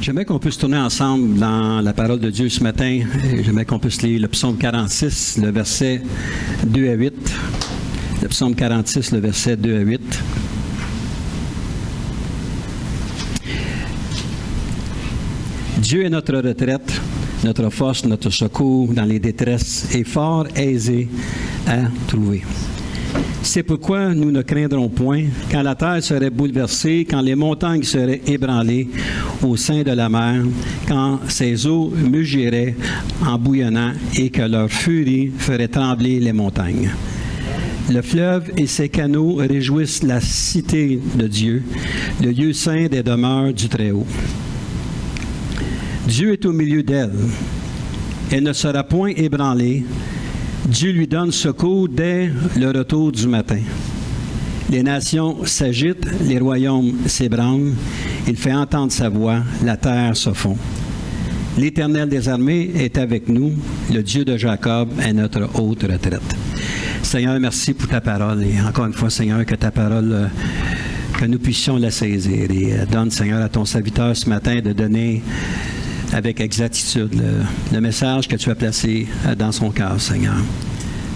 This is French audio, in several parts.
J'aimerais qu'on puisse tourner ensemble dans la parole de Dieu ce matin. J'aimerais qu'on puisse lire le psaume 46, le verset 2 à 8. Le psaume 46, le verset 2 à 8. Dieu est notre retraite, notre force, notre secours dans les détresses et fort aisé à trouver. C'est pourquoi nous ne craindrons point quand la terre serait bouleversée, quand les montagnes seraient ébranlées au sein de la mer, quand ses eaux mugiraient en bouillonnant et que leur furie ferait trembler les montagnes. Le fleuve et ses canaux réjouissent la cité de Dieu, le lieu saint des demeures du Très-Haut. Dieu est au milieu d'elle. Elle ne sera point ébranlée. Dieu lui donne secours dès le retour du matin. Les nations s'agitent, les royaumes s'ébranlent. Il fait entendre sa voix, la terre se fond. L'Éternel des armées est avec nous. Le Dieu de Jacob est notre haute retraite. Seigneur, merci pour ta parole. Et encore une fois, Seigneur, que ta parole, que nous puissions la saisir. Et donne, Seigneur, à ton serviteur ce matin de donner avec exactitude le message que tu as placé dans son cœur, Seigneur.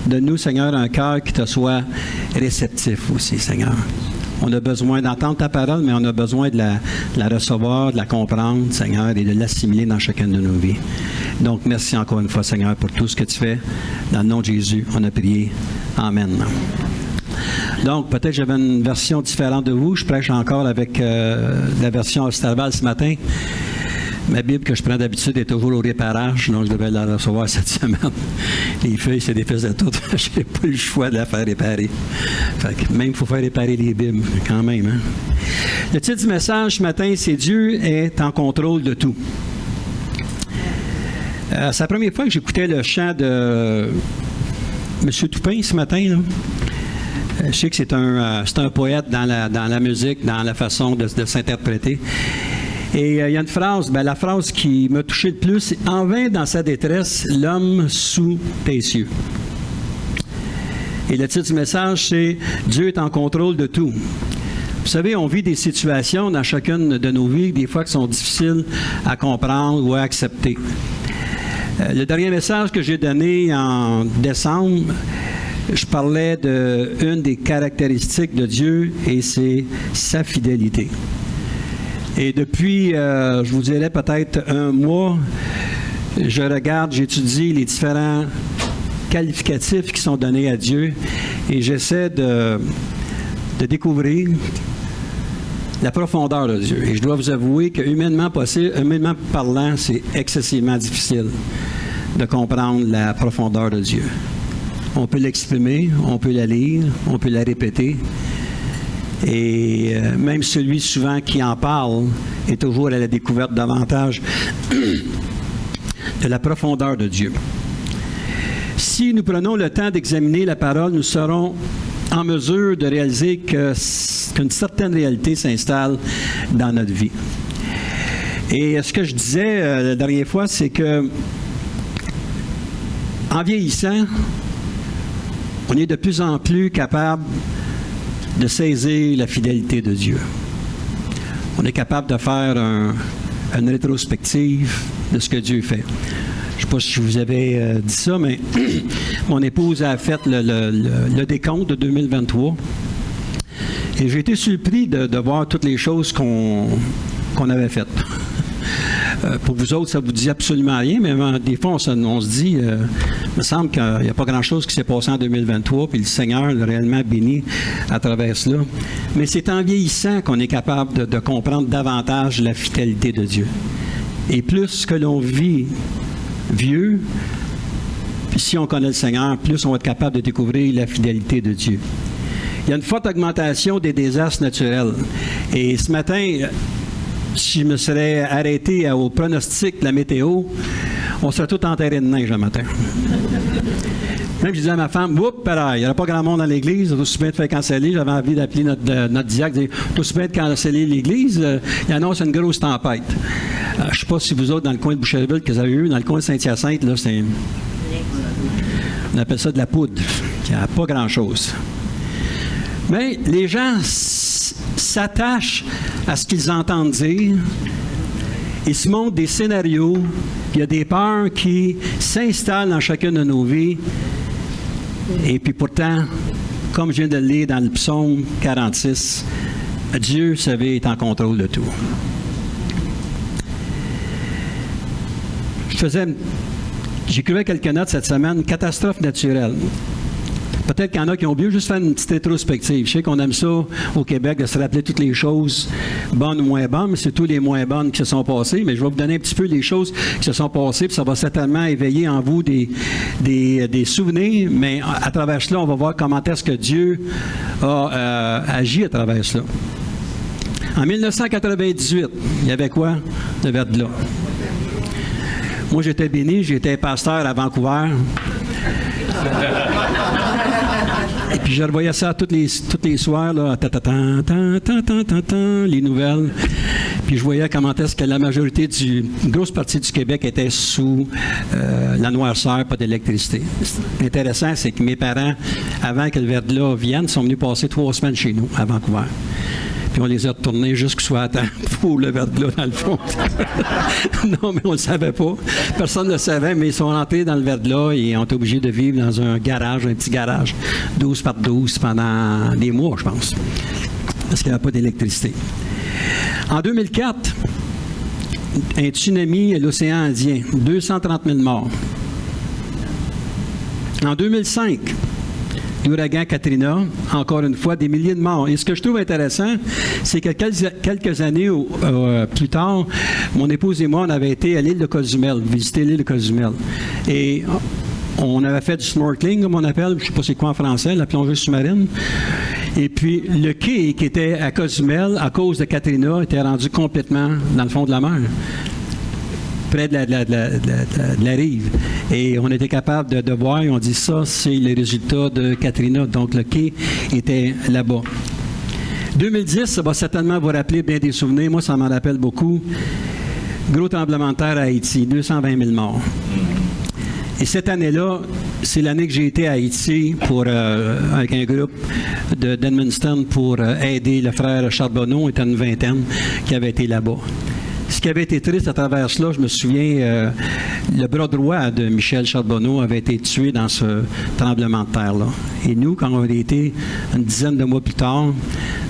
Donne-nous, Seigneur, un cœur qui te soit réceptif aussi, Seigneur. On a besoin d'entendre ta parole, mais on a besoin de la recevoir, de la comprendre, Seigneur, et de l'assimiler dans chacune de nos vies. Donc, merci encore une fois, Seigneur, pour tout ce que tu fais. Dans le nom de Jésus, on a prié. Amen. Donc, peut-être j'avais une version différente de vous. Je prêche encore avec la version Osterval ce matin. Ma Bible que je prends d'habitude est toujours au réparage, donc je devais la recevoir cette semaine. Les feuilles, c'est des fils de tout. Je n'ai pas eu le choix de la faire réparer. Fait que même, il faut faire réparer les Bibles, quand même. Hein? Le titre du message ce matin, c'est « Dieu est en contrôle de tout ». C'est la première fois que j'écoutais le chant de M. Toupin ce matin. Là. Je sais que c'est un poète dans la musique, dans la façon de s'interpréter. Et il y a une phrase, la phrase qui m'a touché le plus, c'est « En vain dans sa détresse, l'homme sous tes cieux ». Et le titre du message, c'est « Dieu est en contrôle de tout ». Vous savez, on vit des situations dans chacune de nos vies, des fois qui sont difficiles à comprendre ou à accepter. Le dernier message que j'ai donné en décembre, je parlais d'une des caractéristiques de Dieu et c'est sa fidélité. Et depuis, je vous dirais peut-être un mois, je regarde, j'étudie les différents qualificatifs qui sont donnés à Dieu et j'essaie de découvrir la profondeur de Dieu. Et je dois vous avouer que humainement parlant, c'est excessivement difficile de comprendre la profondeur de Dieu. On peut l'exprimer, on peut la lire, on peut la répéter. Et même celui souvent qui en parle est toujours à la découverte davantage de la profondeur de Dieu. Si nous prenons le temps d'examiner la parole, nous serons en mesure de réaliser qu'une certaine réalité s'installe dans notre vie. Et ce que je disais la dernière fois, c'est que en vieillissant, on est de plus en plus capable de saisir la fidélité de Dieu. On est capable de faire une rétrospective de ce que Dieu fait. Je ne sais pas si je vous avais dit ça, mais mon épouse a fait le décompte de 2023. Et j'ai été surpris de voir toutes les choses qu'on avait faites. Pour vous autres, ça ne vous dit absolument rien, mais des fois, on se dit, il me semble qu'il n'y a pas grand-chose qui s'est passé en 2023, puis le Seigneur l'a réellement béni à travers cela. Mais c'est en vieillissant qu'on est capable de comprendre davantage la fidélité de Dieu. Et plus que l'on vit vieux, puis si on connaît le Seigneur, plus on va être capable de découvrir la fidélité de Dieu. Il y a une forte augmentation des désastres naturels. Et ce matin, si je me serais arrêté au pronostic de la météo, on serait tous enterrés de neige le matin. Même je disais à ma femme, oups, pareil, il n'y aurait pas grand monde dans l'église, tout aussi bien de faire canceller. J'avais envie d'appeler notre diacre, dire, tout aussi bien de canceller l'église, il annonce une grosse tempête. Je ne sais pas si vous autres, dans le coin de Boucherville, que vous avez eu, dans le coin de Saint-Hyacinthe, là, c'est. On appelle ça de la poudre. Il n'y a pas grand-chose. Mais les gens s'attachent à ce qu'ils entendent dire il se montre des scénarios, il y a des peurs qui s'installent dans chacune de nos vies. Et puis pourtant, comme je viens de le lire dans le psaume 46, Dieu, vous savez, est en contrôle de tout. J'écrivais quelques notes cette semaine, catastrophe naturelle. Peut-être qu'il y en a qui ont bien juste fait une petite rétrospective. Je sais qu'on aime ça au Québec, de se rappeler toutes les choses bonnes ou moins bonnes, mais c'est tous les moins bonnes qui se sont passées. Mais je vais vous donner un petit peu les choses qui se sont passées, puis ça va certainement éveiller en vous des souvenirs. Mais à travers cela, on va voir comment est-ce que Dieu a agi à travers cela. En 1998, il y avait quoi de verglas? Moi, j'étais béni, j'étais pasteur à Vancouver. Et puis je revoyais ça tous les soirs, là, les nouvelles. Puis je voyais comment est-ce que la majorité une grosse partie du Québec était sous la noirceur, pas d'électricité. Intéressant, c'est que mes parents, avant que le verglas vienne, sont venus passer 3 semaines chez nous, à Vancouver. Puis on les a retournés jusqu'à soit à temps pour le verglas, dans le fond. Non, mais on ne le savait pas. Personne ne le savait, mais ils sont rentrés dans le verglas et ont été obligés de vivre dans un petit garage, 12 par 12 pendant des mois, je pense, parce qu'il n'y avait pas d'électricité. En 2004, un tsunami à l'océan Indien, 230 000 morts. En 2005, l'ouragan Katrina, encore une fois, des milliers de morts. Et ce que je trouve intéressant, c'est que quelques années plus tard, mon épouse et moi, on avait été à l'île de Cozumel, visiter l'île de Cozumel. Et on avait fait du snorkeling, comme on appelle, je ne sais pas c'est quoi en français, la plongée sous-marine. Et puis, le quai qui était à Cozumel, à cause de Katrina, était rendu complètement dans le fond de la mer, près de la rive. Et on était capable de voir, et on dit ça, c'est le résultat de Katrina. Donc, le quai était là-bas. 2010, ça va certainement vous rappeler bien des souvenirs. Moi, ça m'en rappelle beaucoup. Gros tremblement de terre à Haïti, 220 000 morts. Et cette année-là, c'est l'année que j'ai été à Haïti avec un groupe d'Edmundston pour aider le frère Charbonneau, il était une vingtaine, qui avait été là-bas. Ce qui avait été triste à travers cela, je me souviens, le bras droit de Michel Charbonneau avait été tué dans ce tremblement de terre-là. Et nous, quand on avait été une dizaine de mois plus tard,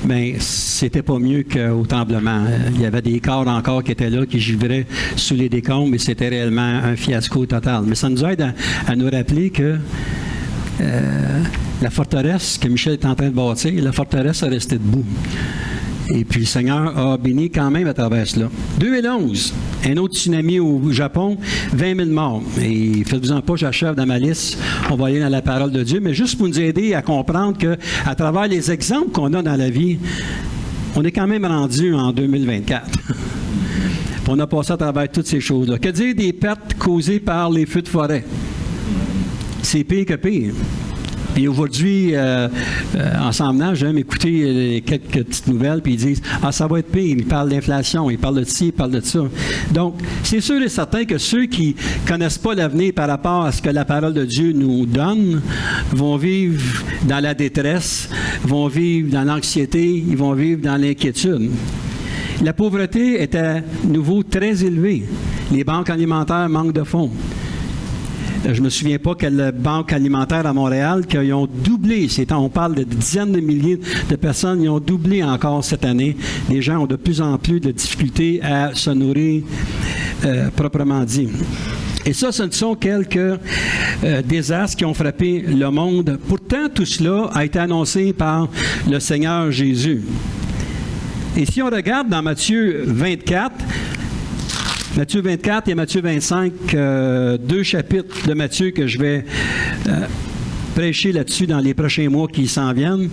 bien, c'était pas mieux qu'au tremblement. Il y avait des corps encore qui étaient là, qui givraient sous les décombres, et c'était réellement un fiasco total. Mais ça nous aide à nous rappeler que la forteresse que Michel est en train de bâtir, la forteresse a resté debout. Et puis le Seigneur a béni quand même à travers cela. 2011, un autre tsunami au Japon, 20 000 morts. Et faites-vous-en pas, j'achève dans ma liste. On va aller dans la parole de Dieu. Mais juste pour nous aider à comprendre qu'à travers les exemples qu'on a dans la vie, on est quand même rendu en 2024. On a passé à travers toutes ces choses-là. Que dire des pertes causées par les feux de forêt? C'est pire que pire. Et aujourd'hui, en s'en venant, j'aime écouter quelques petites nouvelles, puis ils disent « Ah, ça va être pire ». Ils parlent d'inflation, ils parlent de ci, ils parlent de ça. Donc, c'est sûr et certain que ceux qui ne connaissent pas l'avenir par rapport à ce que la parole de Dieu nous donne vont vivre dans la détresse, vont vivre dans l'anxiété, ils vont vivre dans l'inquiétude. La pauvreté est à nouveau très élevée. Les banques alimentaires manquent de fonds. Je ne me souviens pas quelle banque alimentaire à Montréal qui ont doublé. On parle de dizaines de milliers de personnes. Ils ont doublé encore cette année. Les gens ont de plus en plus de difficultés à se nourrir proprement dit. Et ça, ce ne sont quelques désastres qui ont frappé le monde. Pourtant, tout cela a été annoncé par le Seigneur Jésus. Et si on regarde dans Matthieu 24 et Matthieu 25, 2 chapitres de Matthieu que je vais prêcher là-dessus dans les prochains mois qui s'en viennent.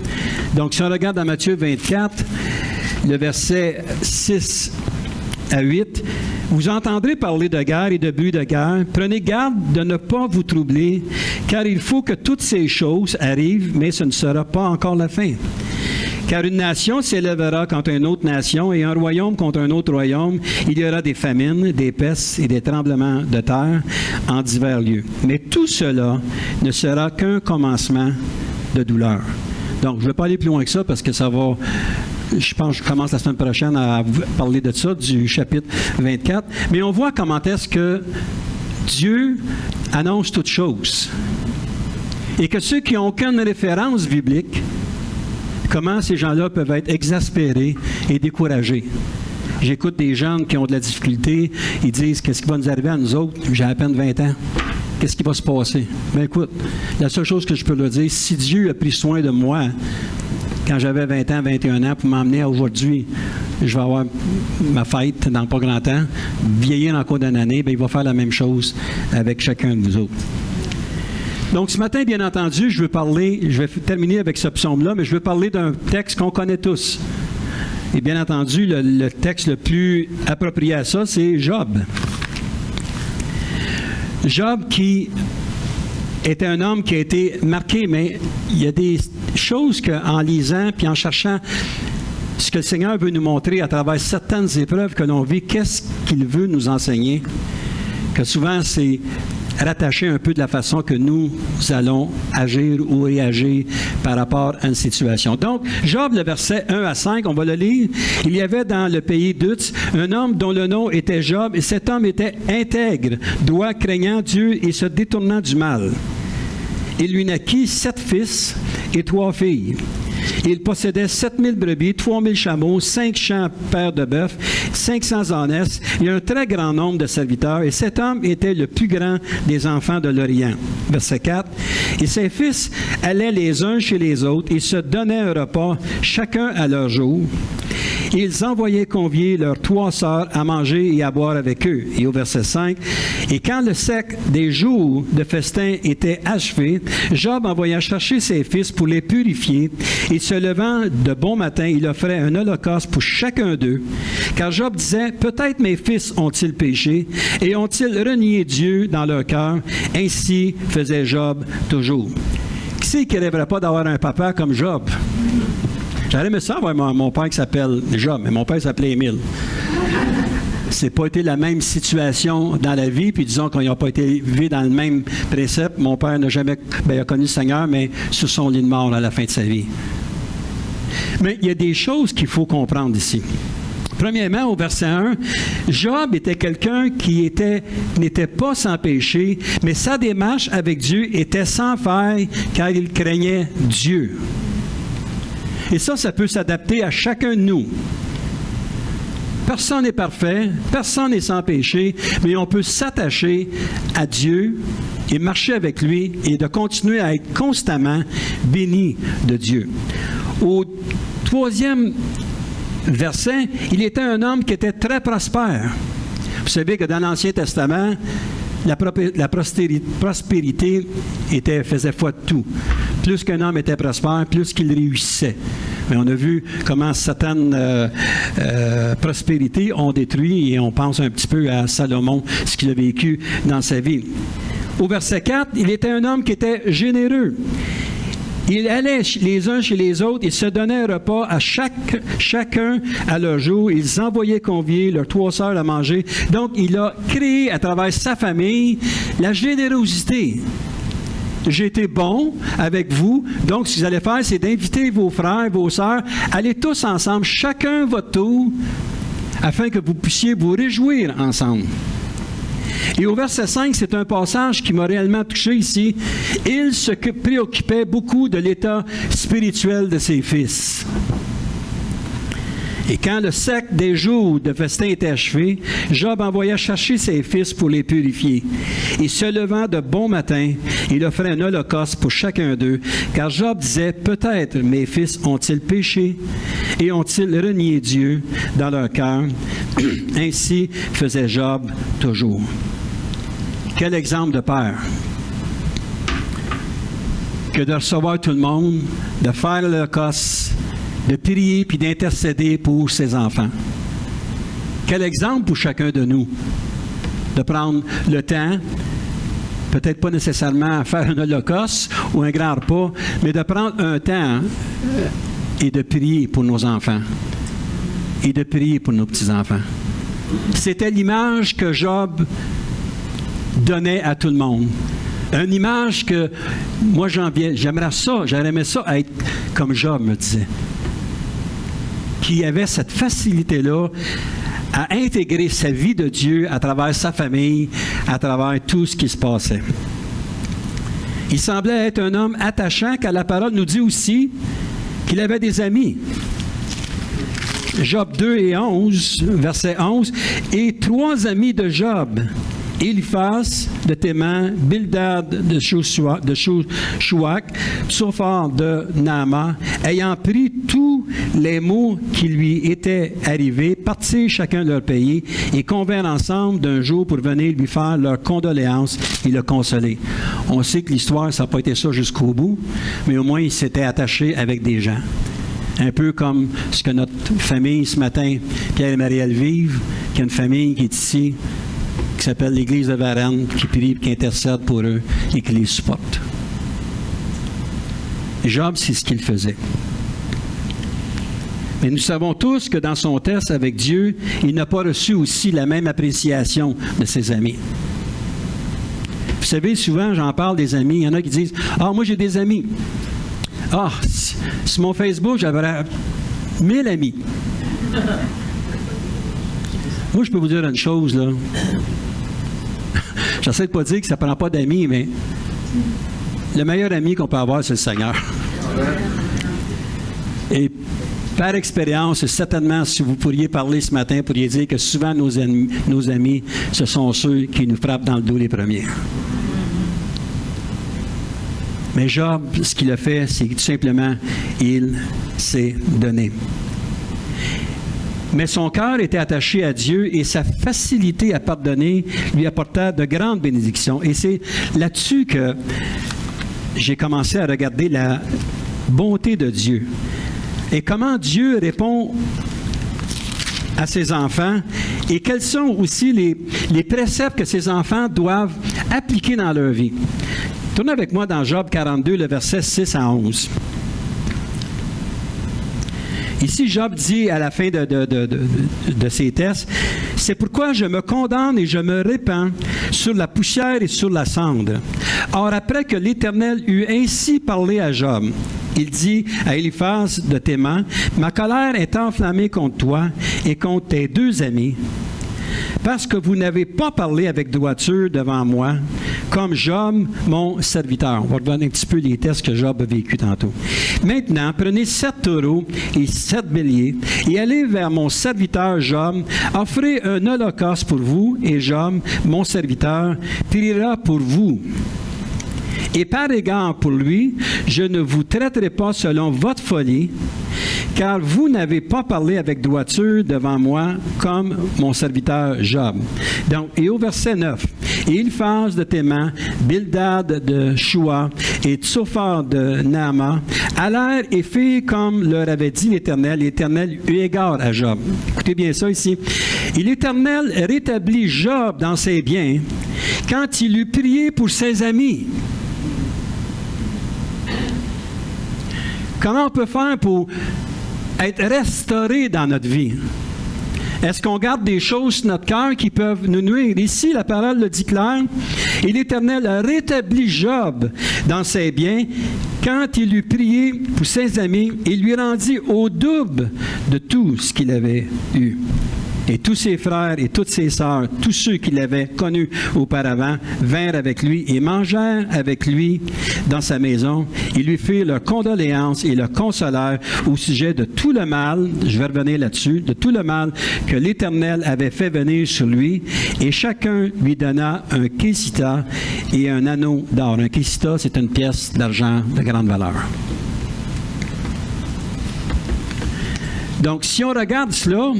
Donc, si on regarde dans Matthieu 24, le verset 6 à 8, « Vous entendrez parler de guerre et de bruit de guerre. Prenez garde de ne pas vous troubler, car il faut que toutes ces choses arrivent, mais ce ne sera pas encore la fin. Car une nation s'élèvera contre une autre nation et un royaume contre un autre royaume. Il y aura des famines, des pestes et des tremblements de terre en divers lieux. Mais tout cela ne sera qu'un commencement de douleur. » Donc, je ne vais pas aller plus loin que ça parce que ça va Je pense que je commence la semaine prochaine à vous parler de ça, du chapitre 24. Mais on voit comment est-ce que Dieu annonce toutes choses. Et que ceux qui n'ont aucune référence biblique, comment ces gens-là peuvent être exaspérés et découragés. J'écoute des jeunes qui ont de la difficulté, ils disent « Qu'est-ce qui va nous arriver à nous autres? J'ai à peine 20 ans. Qu'est-ce qui va se passer? » Bien écoute, la seule chose que je peux leur dire, si Dieu a pris soin de moi quand j'avais 20 ans, 21 ans, pour m'emmener à aujourd'hui, je vais avoir ma fête dans pas grand temps, vieillir encore d'une année, bien, il va faire la même chose avec chacun de vous autres. Donc, ce matin, bien entendu, je vais terminer avec ce psaume-là, mais je veux parler d'un texte qu'on connaît tous. Et bien entendu, le texte le plus approprié à ça, c'est Job. Job qui était un homme qui a été marqué, mais il y a des choses qu'en lisant puis en cherchant ce que le Seigneur veut nous montrer à travers certaines épreuves que l'on vit, qu'est-ce qu'il veut nous enseigner, que souvent c'est rattaché un peu de la façon que nous allons agir ou réagir par rapport à une situation. Donc, Job, le verset 1 à 5, on va le lire. « Il y avait dans le pays d'Uz un homme dont le nom était Job, et cet homme était intègre, droit, craignant Dieu et se détournant du mal. Il lui naquit 7 fils et 3 filles. Il possédait 7000 brebis, 3000 chameaux, 5 champs paires de bœufs, 500 ânesses et un très grand nombre de serviteurs. Et cet homme était le plus grand des enfants de l'Orient. » Verset 4. « Et ses fils allaient les uns chez les autres et se donnaient un repas, chacun à leur jour. Ils envoyaient convier leurs 3 sœurs à manger et à boire avec eux. » Et au verset 5, « Et quand le sec des jours de festin était achevé, Job envoya chercher ses fils pour les purifier, et se levant de bon matin, il offrait un holocauste pour chacun d'eux. Car Job disait, « Peut-être mes fils ont-ils péché, et ont-ils renié Dieu dans leur cœur? » Ainsi faisait Job toujours. Qui c'est qui ne rêverait pas d'avoir un papa comme Job? J'aurais aimé ça avoir mon père qui s'appelle Job, mais mon père s'appelait Émile. C'est pas été la même situation dans la vie, puis disons qu'on n'a pas été élevé dans le même précepte. Mon père n'a jamais il a connu le Seigneur, mais sur son lit de mort à la fin de sa vie. Mais il y a des choses qu'il faut comprendre ici. Premièrement, au verset 1, Job était quelqu'un qui n'était pas sans péché, mais sa démarche avec Dieu était sans faille, car il craignait Dieu. Et ça peut s'adapter à chacun de nous. Personne n'est parfait, personne n'est sans péché, mais on peut s'attacher à Dieu et marcher avec lui et de continuer à être constamment béni de Dieu. Au 3e verset, il était un homme qui était très prospère. Vous savez que dans l'Ancien Testament, la prospérité faisait foi de tout. Plus qu'un homme était prospère, plus qu'il réussissait. Mais on a vu comment certaines prospérités ont détruit, et on pense un petit peu à Salomon, ce qu'il a vécu dans sa vie. Au verset 4, il était un homme qui était généreux. Ils allaient les uns chez les autres, ils se donnaient un repas à chacun à leur jour. Ils envoyaient convier leurs 3 sœurs à manger. Donc, il a créé à travers sa famille la générosité. J'ai été bon avec vous. Donc, ce que vous allez faire, c'est d'inviter vos frères, vos sœurs, allez tous ensemble, chacun votre tour, afin que vous puissiez vous réjouir ensemble. Et au verset 5, c'est un passage qui m'a réellement touché ici. Il se préoccupait beaucoup de l'état spirituel de ses fils. Et quand le sec des jours de festin était achevé, Job envoya chercher ses fils pour les purifier. Et se levant de bon matin, il offrait un holocauste pour chacun d'eux, car Job disait, « Peut-être mes fils ont-ils péché et ont-ils renié Dieu dans leur cœur? » Ainsi faisait Job toujours. Quel exemple de père! Que de recevoir tout le monde, de faire l'holocauste, de prier puis d'intercéder pour ses enfants. Quel exemple pour chacun de nous, de prendre le temps, peut-être pas nécessairement à faire un holocauste ou un grand repas, mais de prendre un temps et de prier pour nos enfants et de prier pour nos petits-enfants. C'était l'image que Job donnait à tout le monde. Une image que moi j'aimerais ça être comme Job me disait. qui avait cette facilité-là à intégrer sa vie de Dieu à travers sa famille, à travers tout ce qui se passait. Il semblait être un homme attachant, car la parole nous dit aussi qu'il avait des amis. Job 2 et 11, verset 11, « Et 3 amis de Job, Éliphaz de Théman, Bildad de Chouach, Tsophar de Naama, ayant pris tous les maux qui lui étaient arrivés, partirent chacun de leur pays et convinrent ensemble d'un jour pour venir lui faire leurs condoléances et le consoler. » On sait que l'histoire, ça n'a pas été ça jusqu'au bout, mais au moins il s'était attaché avec des gens. Un peu comme ce que notre famille ce matin, Pierre et Marielle, vivent, qui a une famille qui est ici, qui s'appelle l'Église de Varennes, qui prie, qui intercède pour eux et qui les supporte. Job, c'est ce qu'il faisait. Mais nous savons tous que dans son test avec Dieu, il n'a pas reçu aussi la même appréciation de ses amis. Vous savez, souvent, j'en parle des amis. Il y en a qui disent « Ah, moi, j'ai des amis. Ah, sur mon Facebook, j'avais 1000 amis. » Moi, je peux vous dire une chose, là. J'essaie de pas dire que ça ne prend pas d'amis, mais le meilleur ami qu'on peut avoir, c'est le Seigneur. Et par expérience, certainement, si vous pourriez parler ce matin, vous pourriez dire que souvent nos amis, ce sont ceux qui nous frappent dans le dos les premiers. Mais Job, ce qu'il a fait, c'est tout simplement, il s'est donné. Mais son cœur était attaché à Dieu et sa facilité à pardonner lui apporta de grandes bénédictions. Et c'est là-dessus que j'ai commencé à regarder la bonté de Dieu. Et comment Dieu répond à ses enfants et quels sont aussi les préceptes que ses enfants doivent appliquer dans leur vie. Tournez avec moi dans Job 42, le verset 6 à 11. Ici, Job dit à la fin de ses tests, « C'est pourquoi je me condamne et je me répands sur la poussière et sur la cendre. Or, après que l'Éternel eut ainsi parlé à Job, il dit à Éliphaz de Théman, « Ma colère est enflammée contre toi et contre tes 2 amis, parce que vous n'avez pas parlé avec droiture devant moi, comme Job, mon serviteur. » On va revenir un petit peu les tests que Job a vécu tantôt. « Maintenant, prenez 7 taureaux et 7 béliers, et allez vers mon serviteur Job, offrez un holocauste pour vous, et Job, mon serviteur, priera pour vous. Et par égard pour lui, je ne vous traiterai pas selon votre folie, car vous n'avez pas parlé avec droiture devant moi comme mon serviteur Job. » Donc, et au verset 9, « Et Éliphaz de Théman, Bildad de Chouach et Tsophar de Naama allèrent et firent comme leur avait dit l'Éternel. L'Éternel eut égard à Job. » Écoutez bien ça ici. « Et l'Éternel rétablit Job dans ses biens quand il eut prié pour ses amis. » Comment on peut faire pour être restauré dans notre vie? Est-ce qu'on garde des choses sur notre cœur qui peuvent nous nuire? Ici, la parole le dit clair. « Et l'Éternel a rétabli Job dans ses biens quand il eut prié pour ses amis et lui rendit au double de tout ce qu'il avait eu. Et tous ses frères et toutes ses sœurs, tous ceux qui l'avaient connu auparavant, vinrent avec lui et mangèrent avec lui dans sa maison. Ils lui firent leurs condoléances et le consolèrent au sujet de tout le mal, je vais revenir là-dessus, de tout le mal que l'Éternel avait fait venir sur lui. Et chacun lui donna un késita et un anneau d'or. Un késita, c'est une pièce d'argent de grande valeur. Donc, si on regarde cela,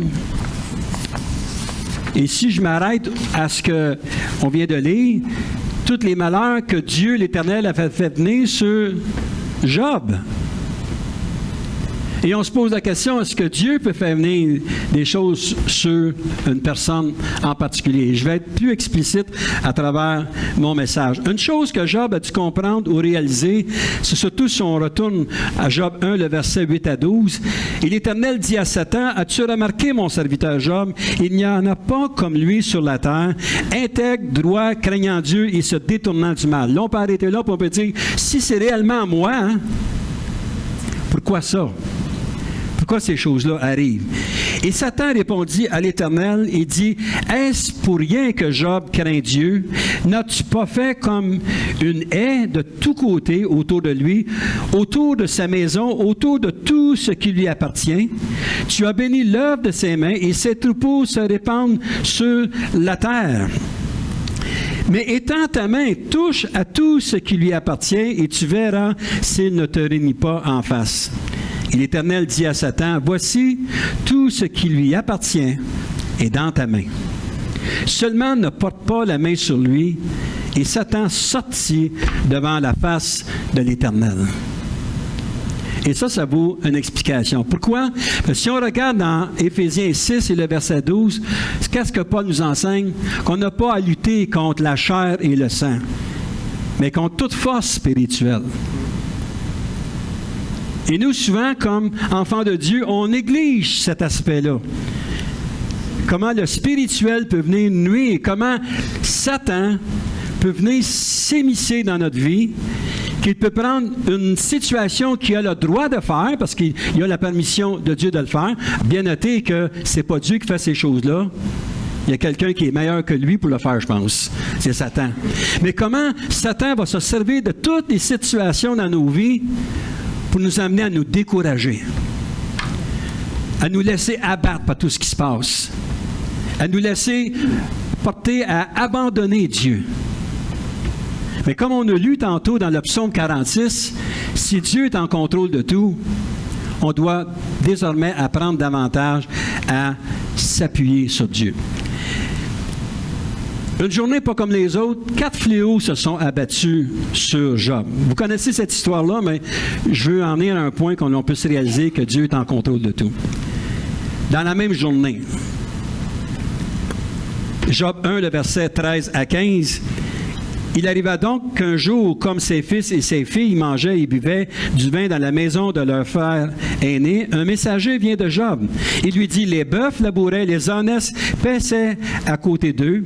et si je m'arrête à ce qu'on vient de lire, tous les malheurs que Dieu, l'Éternel, a fait venir sur Job. Et on se pose la question, est-ce que Dieu peut faire venir des choses sur une personne en particulier? Je vais être plus explicite à travers mon message. Une chose que Job a dû comprendre ou réaliser, c'est surtout si on retourne à Job 1, le verset 8 à 12. « Et l'Éternel dit à Satan, « As-tu remarqué, mon serviteur Job, il n'y en a pas comme lui sur la terre, intègre, droit, craignant Dieu et se détournant du mal. » Là, on peut arrêter là, puis on peut dire, si c'est réellement moi, hein, pourquoi ça? Pourquoi ces choses-là arrivent? Et Satan répondit à l'Éternel et dit, « Est-ce pour rien que Job craint Dieu? N'as-tu pas fait comme une haie de tous côtés autour de lui, autour de sa maison, autour de tout ce qui lui appartient? Tu as béni l'œuvre de ses mains et ses troupeaux se répandent sur la terre. Mais étends ta main, touche à tout ce qui lui appartient et tu verras s'il ne te réunit pas en face. » Et l'Éternel dit à Satan, « Voici, tout ce qui lui appartient est dans ta main. Seulement ne porte pas la main sur lui. » Et Satan sortit devant la face de l'Éternel. Et ça vaut une explication. Pourquoi? Parce que si on regarde dans Éphésiens 6 et le verset 12, qu'est-ce que Paul nous enseigne? Qu'on n'a pas à lutter contre la chair et le sang, mais contre toute force spirituelle. Et nous, souvent, comme enfants de Dieu, on néglige cet aspect-là. Comment le spirituel peut venir nuire, comment Satan peut venir s'immiscer dans notre vie, qu'il peut prendre une situation qu'il a le droit de faire, parce qu'il a la permission de Dieu de le faire. Bien noter que ce n'est pas Dieu qui fait ces choses-là. Il y a quelqu'un qui est meilleur que lui pour le faire, je pense. C'est Satan. Mais comment Satan va se servir de toutes les situations dans nos vies pour nous amener à nous décourager, à nous laisser abattre par tout ce qui se passe, à nous laisser porter à abandonner Dieu. Mais comme on a lu tantôt dans le psaume 46, si Dieu est en contrôle de tout, on doit désormais apprendre davantage à s'appuyer sur Dieu. Une journée pas comme les autres, 4 fléaux se sont abattus sur Job. Vous connaissez cette histoire-là, mais je veux en venir à un point qu'on puisse réaliser que Dieu est en contrôle de tout. Dans la même journée, Job 1, le verset 13 à 15, « Il arriva donc qu'un jour, comme ses fils et ses filles mangeaient et buvaient du vin dans la maison de leur frère aîné, un messager vient de Job. Il lui dit, « Les bœufs labouraient, les ânes paissaient à côté d'eux.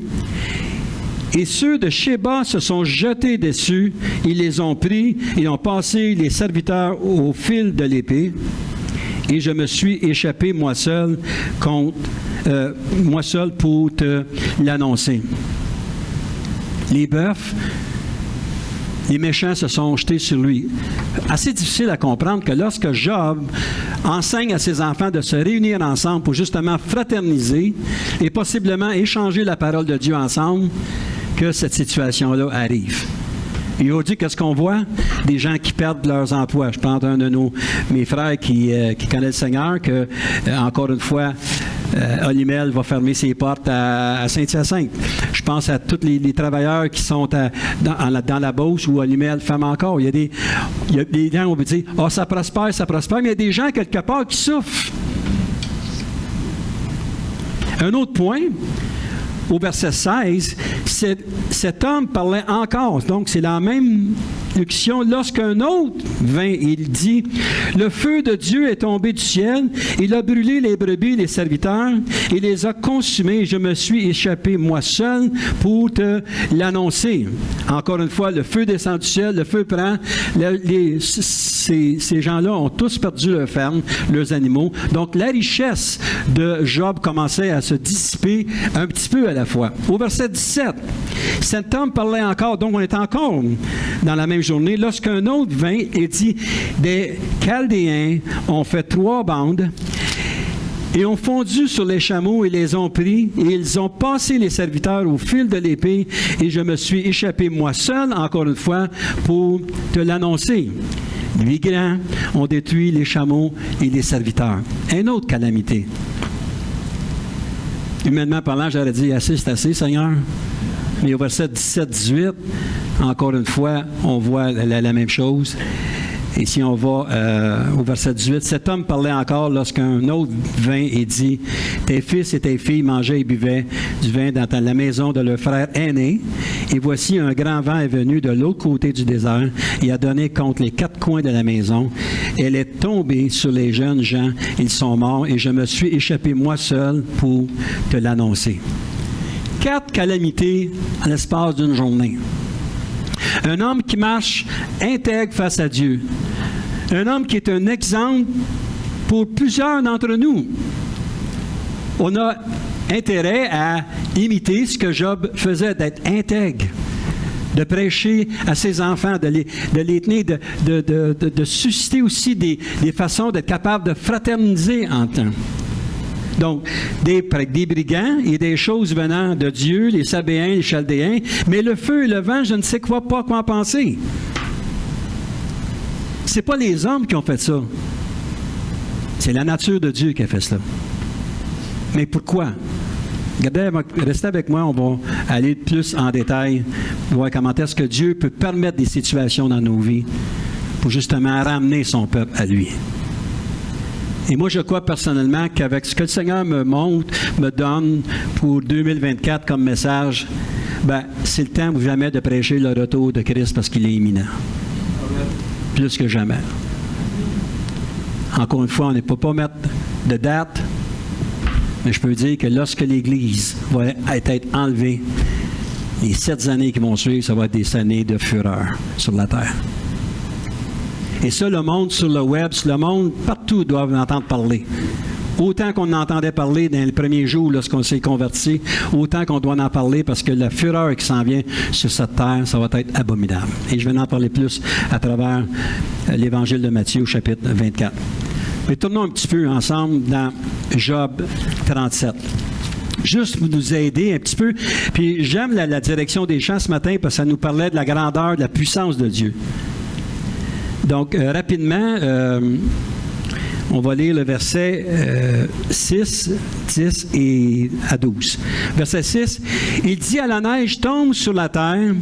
Et ceux de Sheba se sont jetés dessus, ils les ont pris et ont passé les serviteurs au fil de l'épée. Et je me suis échappé moi seul pour te l'annoncer. » Les bœufs, les méchants se sont jetés sur lui. Assez difficile à comprendre que lorsque Job enseigne à ses enfants de se réunir ensemble pour justement fraterniser et possiblement échanger la parole de Dieu ensemble, que cette situation-là arrive. Et aujourd'hui, qu'est-ce qu'on voit? Des gens qui perdent leurs emplois. Je pense d'un de mes frères qui connaît le Seigneur, que, encore une fois, Olimel va fermer ses portes à Saint-Hyacinthe. Je pense à tous les travailleurs qui sont dans la Beauce où Olimel ferme encore. Il y a des gens où on peut dire, « Ah, ça prospère, mais il y a des gens quelque part qui souffrent. » Un autre point, au verset 16, cet homme parlait encore. Donc, c'est la même locution. Lorsqu'un autre vint, il dit, « Le feu de Dieu est tombé du ciel. Il a brûlé les brebis, les serviteurs, et les a consumés. Je me suis échappé, moi seul, pour te l'annoncer. » Encore une fois, le feu descend du ciel, le feu prend. Ces gens-là ont tous perdu leur ferme, leurs animaux. Donc, la richesse de Job commençait à se dissiper un petit peu à la fois. Au verset 17, cet homme parlait encore, donc on est encore dans la même journée, lorsqu'un autre vint et dit, « Des Chaldéens ont fait 3 bandes et ont fondu sur les chameaux et les ont pris, et ils ont passé les serviteurs au fil de l'épée, et je me suis échappé moi seul, encore une fois, pour te l'annoncer. » Les migrants ont détruit les chameaux et les serviteurs. Une autre calamité. Humainement parlant, j'aurais dit, assez, c'est assez, Seigneur. Mais au verset 17-18, encore une fois, on voit la même chose. Et si on va au verset 18, cet homme parlait encore lorsqu'un autre vint et dit, « Tes fils et tes filles mangeaient et buvaient du vin dans la maison de leur frère aîné. Et voici un grand vent est venu de l'autre côté du désert et a donné contre les 4 coins de la maison. Elle est tombée sur les jeunes gens. Ils sont morts et je me suis échappé moi seul pour te l'annoncer. » 4 calamités en l'espace d'une journée. Un homme qui marche intègre face à Dieu. Un homme qui est un exemple pour plusieurs d'entre nous. On a intérêt à imiter ce que Job faisait, d'être intègre, de prêcher à ses enfants, de les tenir, de susciter aussi des façons d'être capable de fraterniser en temps. Donc, des brigands et des choses venant de Dieu, les Sabéens, les Chaldéens, mais le feu et le vent, je ne sais pas quoi en penser. Ce n'est pas les hommes qui ont fait ça. C'est la nature de Dieu qui a fait cela. Mais pourquoi? Restez avec moi, on va aller plus en détail, voir comment est-ce que Dieu peut permettre des situations dans nos vies pour justement ramener son peuple à lui. Et moi, je crois personnellement qu'avec ce que le Seigneur me montre, me donne pour 2024 comme message, c'est le temps ou jamais de prêcher le retour de Christ parce qu'il est imminent. Plus que jamais. Encore une fois, on ne peut pas mettre de date, mais je peux dire que lorsque l'Église va être enlevée, les 7 années qui vont suivre, ça va être des années de fureur sur la terre. Et ça, le monde sur le web, le monde, partout doivent en entendre parler. Autant qu'on entendait parler dans les premiers jours lorsqu'on s'est converti, autant qu'on doit en parler parce que la fureur qui s'en vient sur cette terre, ça va être abominable. Et je vais en parler plus à travers l'Évangile de Matthieu, chapitre 24. Mais tournons un petit peu ensemble dans Job 37. Juste pour nous aider un petit peu. Puis j'aime la direction des chants ce matin parce que ça nous parlait de la grandeur, de la puissance de Dieu. Donc, rapidement, on va lire le verset 6, 10 et à 12. Verset 6, « Il dit à la neige, tombe sur la terre.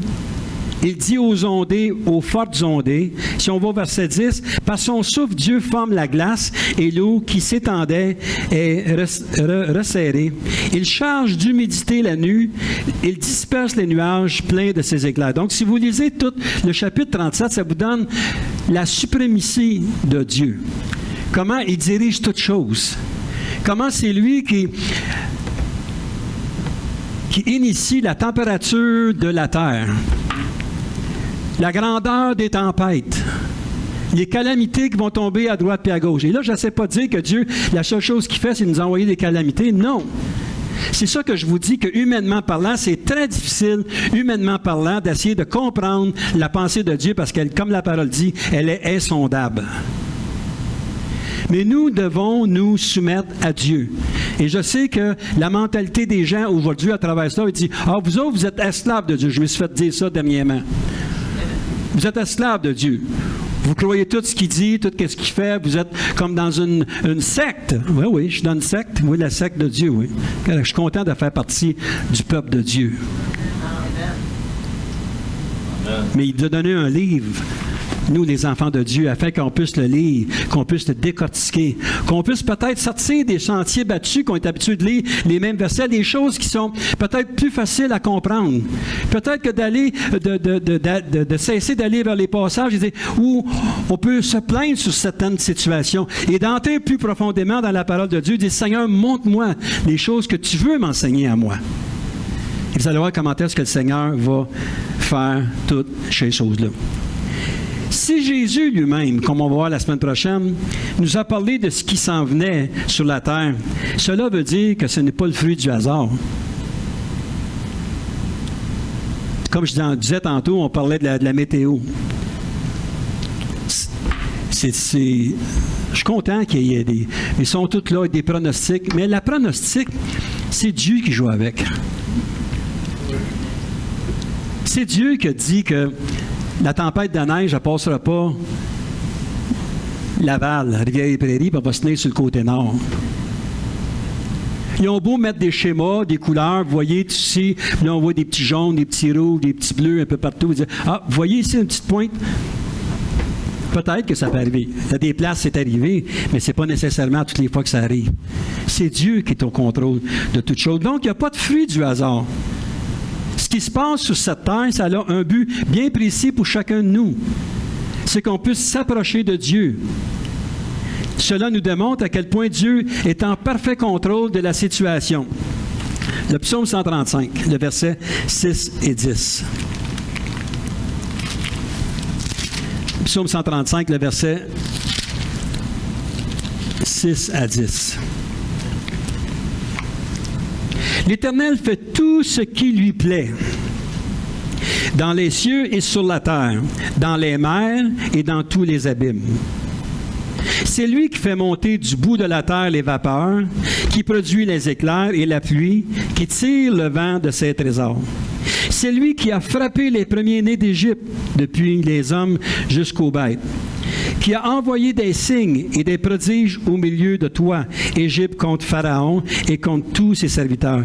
Il dit aux ondées, aux fortes ondées. » Si on va au verset 10, « Par son souffle, Dieu forme la glace et l'eau qui s'étendait est resserrée. Il charge d'humidité la nuit. Il disperse les nuages pleins de ses éclairs. » Donc, si vous lisez tout le chapitre 37, ça vous donne la suprématie de Dieu. Comment il dirige toutes choses. Comment c'est lui qui initie la température de la terre. La grandeur des tempêtes, les calamités qui vont tomber à droite et à gauche. Et là, je ne sais pas dire que Dieu, la seule chose qu'il fait, c'est nous envoyer des calamités. Non. C'est ça que je vous dis, que humainement parlant, c'est très difficile, humainement parlant, d'essayer de comprendre la pensée de Dieu parce qu'elle, comme la parole dit, elle est insondable. Mais nous devons nous soumettre à Dieu. Et je sais que la mentalité des gens aujourd'hui à travers ça, ils disent « Ah, vous autres, vous êtes esclaves de Dieu. » Je me suis fait dire ça dernièrement. Vous êtes esclaves de Dieu. Vous croyez tout ce qu'il dit, tout ce qu'il fait. Vous êtes comme dans une secte. Oui, je suis dans une secte. Oui, la secte de Dieu, oui. Je suis content de faire partie du peuple de Dieu. Mais il nous a donné un livre, nous, les enfants de Dieu, afin qu'on puisse le lire, qu'on puisse le décortiquer, qu'on puisse peut-être sortir des sentiers battus, qu'on est habitué de lire les mêmes versets, des choses qui sont peut-être plus faciles à comprendre. Peut-être que d'aller, de cesser d'aller vers les passages où on peut se plaindre sur certaines situations et d'entrer plus profondément dans la parole de Dieu, dire « Seigneur, montre-moi les choses que tu veux m'enseigner à moi. » Et vous allez voir comment est-ce que le Seigneur va faire toutes ces choses-là. Si Jésus lui-même, comme on va voir la semaine prochaine, nous a parlé de ce qui s'en venait sur la terre, cela veut dire que ce n'est pas le fruit du hasard. Comme je disais tantôt, on parlait de la météo. Je suis content qu'il y ait des... Ils sont tous là avec des pronostics, mais la pronostic, c'est Dieu qui joue avec. C'est Dieu qui a dit que la tempête de neige ne passera pas Laval, Rivière-des-Prairies, puis elle va se tenir sur le côté nord. Ils ont beau mettre des schémas, des couleurs, vous voyez ici, là on voit des petits jaunes, des petits rouges, des petits bleus un peu partout. Vous dites, ah, vous voyez ici une petite pointe? Peut-être que ça peut arriver. Il y a des places, c'est arrivé, mais ce n'est pas nécessairement toutes les fois que ça arrive. C'est Dieu qui est au contrôle de toutes choses. Donc, il n'y a pas de fruit du hasard. Ce qui se passe sur cette terre, ça a un but bien précis pour chacun de nous. C'est qu'on puisse s'approcher de Dieu. Cela nous démontre à quel point Dieu est en parfait contrôle de la situation. Le psaume 135, le verset 6 et 10. Psaume 135, le verset 6 6 à 10. L'Éternel fait tout ce qui lui plaît, dans les cieux et sur la terre, dans les mers et dans tous les abîmes. C'est lui qui fait monter du bout de la terre les vapeurs, qui produit les éclairs et la pluie, qui tire le vent de ses trésors. C'est lui qui a frappé les premiers-nés d'Égypte, depuis les hommes jusqu'aux bêtes, qui a envoyé des signes et des prodiges au milieu de toi, Égypte, contre Pharaon et contre tous ses serviteurs,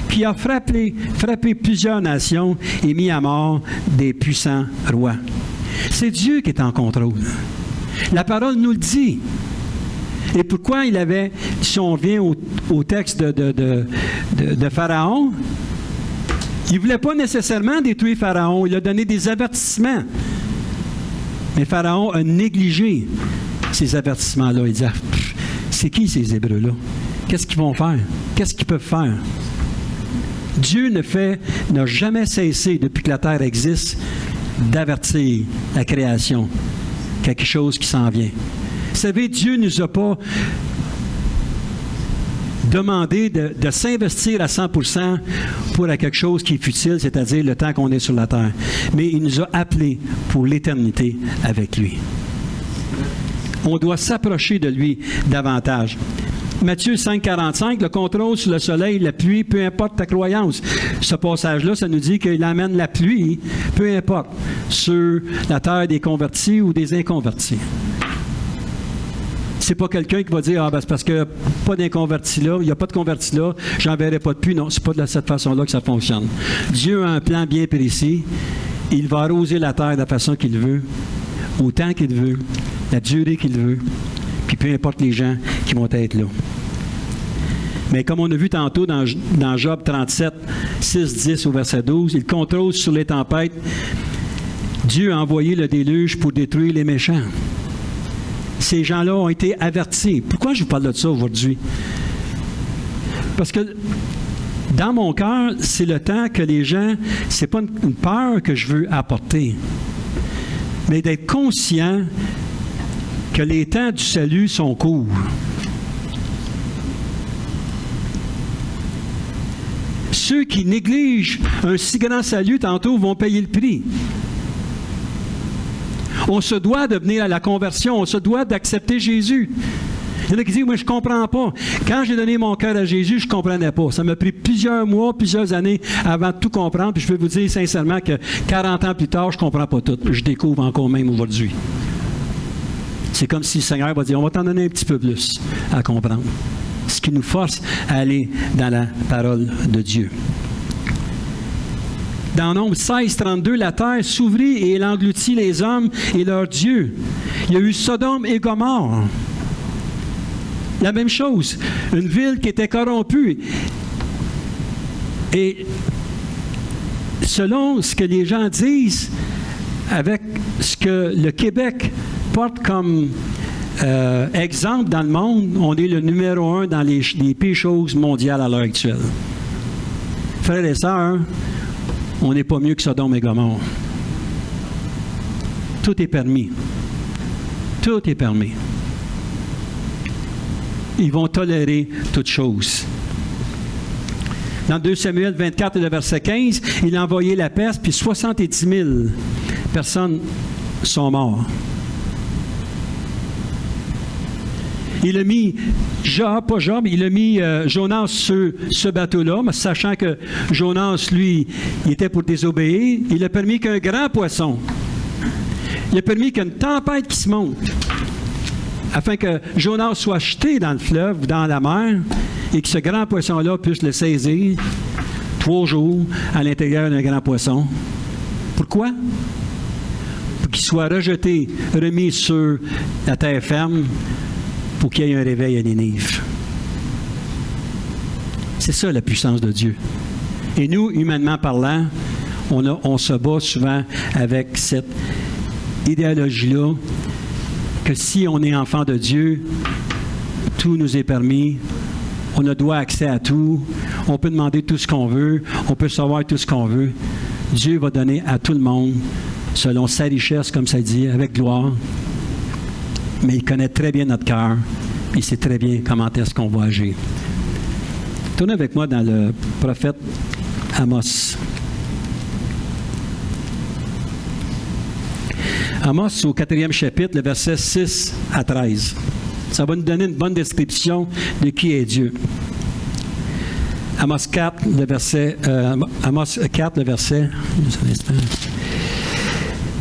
qui a frappé plusieurs nations et mis à mort des puissants rois. C'est Dieu qui est en contrôle. La parole nous le dit. Et pourquoi il avait, si on vient au texte de Pharaon, il ne voulait pas nécessairement détruire Pharaon, il a donné des avertissements. Mais Pharaon a négligé ces avertissements-là. Il dit, c'est qui ces Hébreux-là? Qu'est-ce qu'ils vont faire? Qu'est-ce qu'ils peuvent faire? Dieu n'a jamais cessé, depuis que la terre existe, d'avertir la création. Quelque chose qui s'en vient. Vous savez, Dieu ne nous a pas demandé de s'investir à 100% pour quelque chose qui est futile, c'est-à-dire le temps qu'on est sur la terre. Mais il nous a appelés pour l'éternité avec lui. On doit s'approcher de lui davantage. Matthieu 5,45, le contrôle sur le soleil, la pluie, peu importe ta croyance. Ce passage-là, ça nous dit qu'il amène la pluie, peu importe, sur la terre des convertis ou des inconvertis. C'est pas quelqu'un qui va dire, c'est parce qu'il n'y a pas d'inconvertis là, il n'y a pas de convertis là, j'enverrai pas de pluie. Non, c'est pas de cette façon-là que ça fonctionne. Dieu a un plan bien précis. Il va arroser la terre de la façon qu'il veut, au temps qu'il veut, la durée qu'il veut, puis peu importe les gens qui vont être là. Mais comme on a vu tantôt dans Job 37, 6, 10 au verset 12, il contrôle sur les tempêtes. Dieu a envoyé le déluge pour détruire les méchants. Ces gens-là ont été avertis. Pourquoi je vous parle de ça aujourd'hui? Parce que dans mon cœur, c'est le temps que les gens, c'est pas une peur que je veux apporter, mais d'être conscient que les temps du salut sont courts. Ceux qui négligent un si grand salut, tantôt, vont payer le prix. On se doit de venir à la conversion, on se doit d'accepter Jésus. Il y en a qui disent, moi je ne comprends pas. Quand j'ai donné mon cœur à Jésus, je ne comprenais pas. Ça m'a pris plusieurs mois, plusieurs années avant de tout comprendre. Puis je peux vous dire sincèrement que 40 ans plus tard, je ne comprends pas tout. Je découvre encore même aujourd'hui. C'est comme si le Seigneur va dire, on va t'en donner un petit peu plus à comprendre. Ce qui nous force à aller dans la parole de Dieu. Dans Nombre 16, 32, la terre s'ouvrit et elle engloutit les hommes et leurs dieux. Il y a eu Sodome et Gomorrhe. La même chose, une ville qui était corrompue. Et selon ce que les gens disent, avec ce que le Québec porte comme exemple dans le monde, on est le numéro 1 dans les pires choses mondiales à l'heure actuelle. Frères et sœurs, on n'est pas mieux que Sodome et Gomorrhe. Tout est permis. Tout est permis. Ils vont tolérer toutes choses. Dans 2 Samuel 24, le verset 15, il a envoyé la peste, puis 70 000 personnes sont mortes. Il a mis il a mis Jonas sur ce bateau-là, mais sachant que Jonas, lui, il était pour désobéir, il a permis qu'un grand poisson, il a permis qu'une tempête qui se monte, afin que Jonas soit jeté dans le fleuve, dans la mer, et que ce grand poisson-là puisse le saisir 3 jours à l'intérieur d'un grand poisson. Pourquoi? Pour qu'il soit rejeté, remis sur la terre ferme, pour qu'il y ait un réveil à Ninive. C'est ça la puissance de Dieu. Et nous, humainement parlant, on se bat souvent avec cette idéologie-là que si on est enfant de Dieu, tout nous est permis, on a droit accès à tout, on peut demander tout ce qu'on veut, on peut savoir tout ce qu'on veut. Dieu va donner à tout le monde, selon sa richesse, comme ça dit, avec gloire. Mais il connaît très bien notre cœur, Il sait très bien comment est-ce qu'on va agir. Tournez avec moi dans le prophète Amos. Amos, au 4e chapitre, le verset 6 à 13. Ça va nous donner une bonne description de qui est Dieu. Amos 4, le verset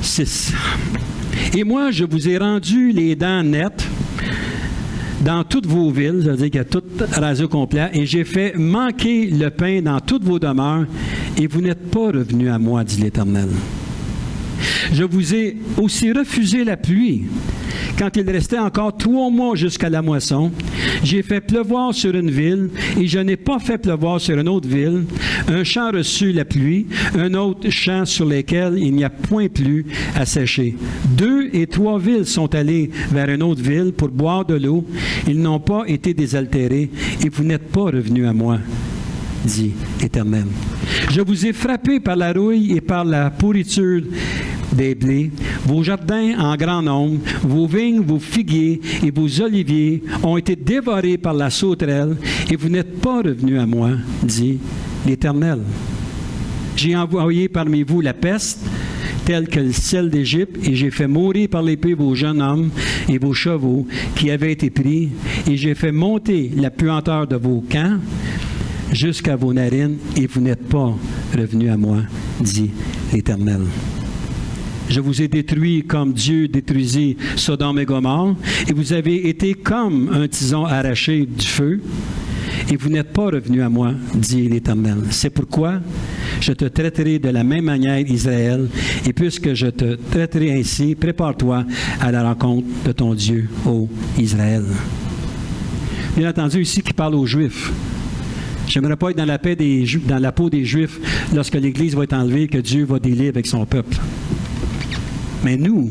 6. Et moi, je vous ai rendu les dents nettes dans toutes vos villes, c'est-à-dire qu'il y a tout rasé au complet, et j'ai fait manquer le pain dans toutes vos demeures, et vous n'êtes pas revenus à moi, dit l'Éternel. Je vous ai aussi refusé la pluie. Quand il restait encore 3 mois jusqu'à la moisson, j'ai fait pleuvoir sur une ville et je n'ai pas fait pleuvoir sur une autre ville. Un champ reçut la pluie, un autre champ sur lequel il n'y a point plu à sécher. 2 et 3 villes sont allées vers une autre ville pour boire de l'eau. Ils n'ont pas été désaltérés et vous n'êtes pas revenus à moi, dit l'Éternel. Je vous ai frappé par la rouille et par la pourriture des blés, vos jardins en grand nombre, vos vignes, vos figuiers et vos oliviers ont été dévorés par la sauterelle et vous n'êtes pas revenus à moi, dit l'Éternel. J'ai envoyé parmi vous la peste, telle que celle d'Égypte, et j'ai fait mourir par l'épée vos jeunes hommes et vos chevaux qui avaient été pris, et j'ai fait monter la puanteur de vos camps jusqu'à vos narines, et vous n'êtes pas revenus à moi, dit l'Éternel. Je vous ai détruit comme Dieu détruisit Sodome et Gomorrhe, et vous avez été comme un tison arraché du feu, et vous n'êtes pas revenus à moi, dit l'Éternel. C'est pourquoi je te traiterai de la même manière, Israël, et puisque je te traiterai ainsi, prépare-toi à la rencontre de ton Dieu, ô Israël. Bien entendu, ici qui parle aux Juifs. J'aimerais pas être dans la peau des Juifs lorsque l'Église va être enlevée, que Dieu va délire avec son peuple. Mais nous,